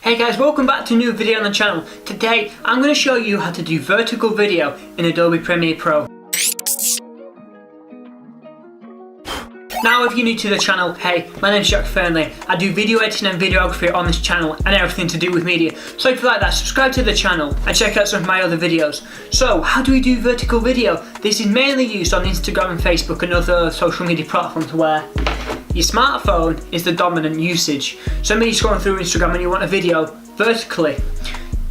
Hey guys, welcome back to a new video on the channel. Today I'm going to show you how to do vertical video in Adobe Premiere Pro. Now if you're new to the channel, hey, my name's Jack.F. I do video editing and videography on this channel and everything to do with media. So if you like that, subscribe to the channel and check out some of my other videos. So how do we do vertical video? This is mainly used on Instagram and Facebook and other social media platforms where your smartphone is the dominant usage. So maybe you're scrolling through Instagram and you want a video vertically,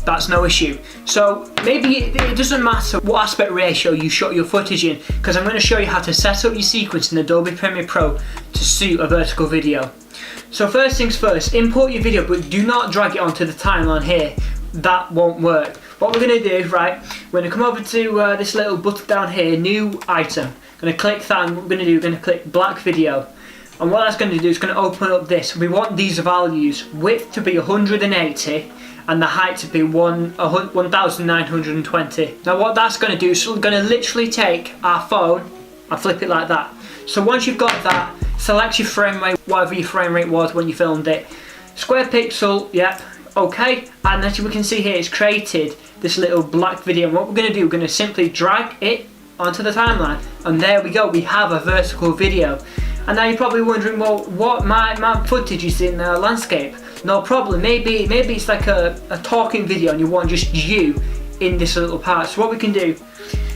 that's no issue. So maybe it doesn't matter what aspect ratio you shot your footage in, because I'm going to show you how to set up your sequence in Adobe Premiere Pro to suit a vertical video. So first things first, import your video, but do not drag it onto the timeline here. That won't work. What we're going to do, right, we're going to come over to this little button down here, new item. I'm going to click that, and what we're going to do, we're going to click black video. And what that's going to do is going to open up this. We want these values, width to be 180 and the height to be 1920. Now what that's going to do is we're going to literally take our phone and flip it like that. So once you've got that, select your frame rate, whatever your frame rate was when you filmed it. Square pixel, yep, okay. And as we can see here, it's created this little black video. And what we're going to do, we're going to simply drag it onto the timeline. And there we go, we have a vertical video. And now you're probably wondering, well, what my footage is in landscape. No problem. Maybe it's like a talking video and you want just you in this little part. So what we can do,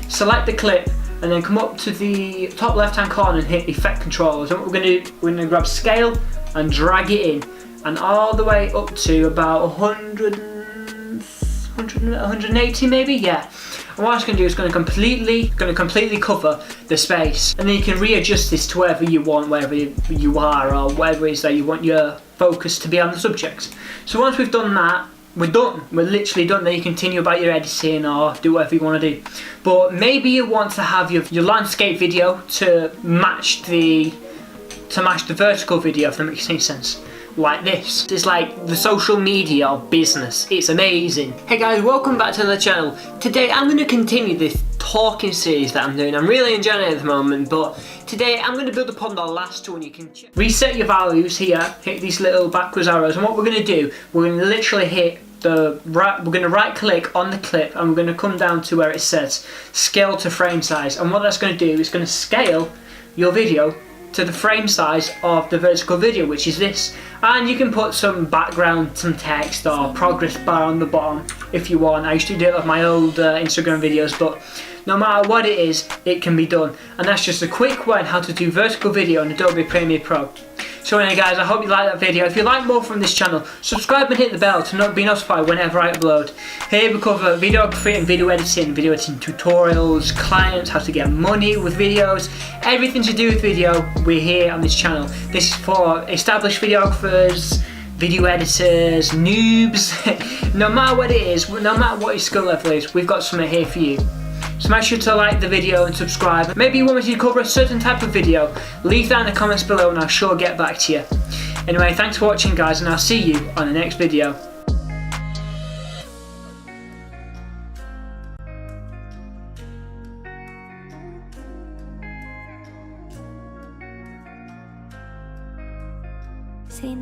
select the clip and then come up to the top left hand corner and hit effect controllers. And what we're going to do, we're going to grab scale and drag it in, and all the way up to about 180 maybe, yeah. And what it's going to do is going to completely cover the space, and then you can readjust this to wherever you want, wherever you are, or whatever it is that you want your focus to be on the subject. So once we've done that, we're done. We're literally done. Then you continue about your editing or do whatever you want to do. But maybe you want to have your landscape video to match the vertical video, if that makes any sense. Like this. It's like the social media of business. It's amazing. Hey guys, welcome back to the channel. Today I'm going to continue this talking series that I'm doing. I'm really enjoying it at the moment, but today I'm going to build upon the last one. You can reset your values here, hit these little backwards arrows, and what we're going to do, we're going to literally hit we're going to right click on the clip and we're going to come down to where it says scale to frame size, and what that's going to do is going to scale your video to the frame size of the vertical video, which is this. And you can put some background, some text or progress bar on the bottom if you want. I used to do it with my old Instagram videos, but no matter what it is, it can be done. And that's just a quick way on how to do vertical video in Adobe Premiere Pro. So anyway guys, I hope you like that video. If you like more from this channel, subscribe and hit the bell to be notified whenever I upload. Here we cover videography and video editing tutorials, clients, how to get money with videos, everything to do with video, we're here on this channel. This is for established videographers, video editors, noobs, no matter what it is, no matter what your skill level is, we've got something here for you. So make sure to like the video and subscribe. Maybe you want me to cover a certain type of video, leave that in the comments below and I'll sure get back to you. Anyway, thanks for watching guys, and I'll see you on the next video. Say